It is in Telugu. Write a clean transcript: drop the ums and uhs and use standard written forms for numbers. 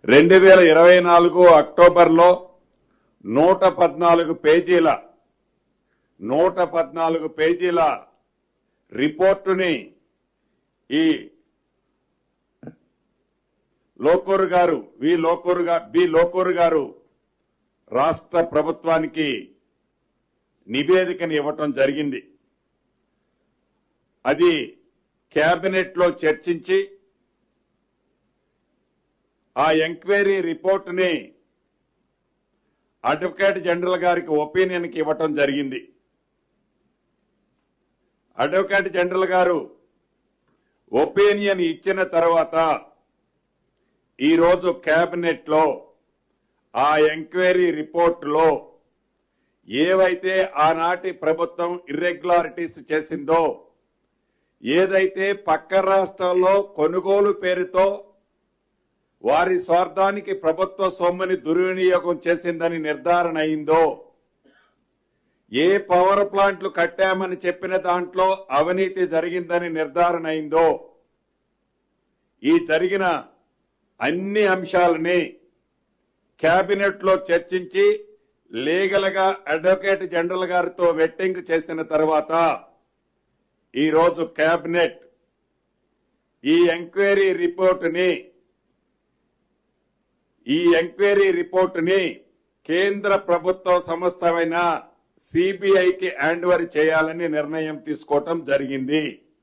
2024 అక్టోబర్లో 114 పేజీల రిపోర్టుని ఈ బి లోకూరు గారు రాష్ట్ర ప్రభుత్వానికి నివేదికను ఇవ్వటం జరిగింది. అది కేబినెట్ లో చర్చించి ఆ ఎంక్వైరీ రిపోర్టుని అడ్వకేట్ జనరల్ గారికి ఒపీనియన్కి ఇవ్వటం జరిగింది. అడ్వకేట్ జనరల్ గారు ఒపీనియన్ ఇచ్చిన తర్వాత ఈరోజు కేబినెట్ లో ఆ ఎంక్వైరీ రిపోర్టులో ఏవైతే ఆనాటి ప్రభుత్వం ఇర్రెగ్యులారిటీస్ చేసిందో, ఏదైతే పక్క రాష్ట్రాల్లో కొనుగోలు పేరుతో వారి స్వార్థానికి ప్రభుత్వ సొమ్ముని దుర్వినియోగం చేసిందని నిర్ధారణ అయిందో, ఏ పవర్ ప్లాంట్లు కట్టామని చెప్పిన దాంట్లో అవినీతి జరిగిందని నిర్ధారణ అయిందో, ఈ జరిగిన అన్ని అంశాలని కేబినెట్ లో చర్చించి లీగల్ గా అడ్వకేట్ జనరల్ గారితో వెట్టింగ్ చేసిన తర్వాత ఈరోజు కేబినెట్ ఈ ఎంక్వైరీ రిపోర్టుని కేంద్ర ప్రభుత్వ సంస్థ అయిన సిబిఐకి హ్యాండ్ ఓవర్ చేయాలని నిర్ణయం తీసుకోవటం జరిగింది.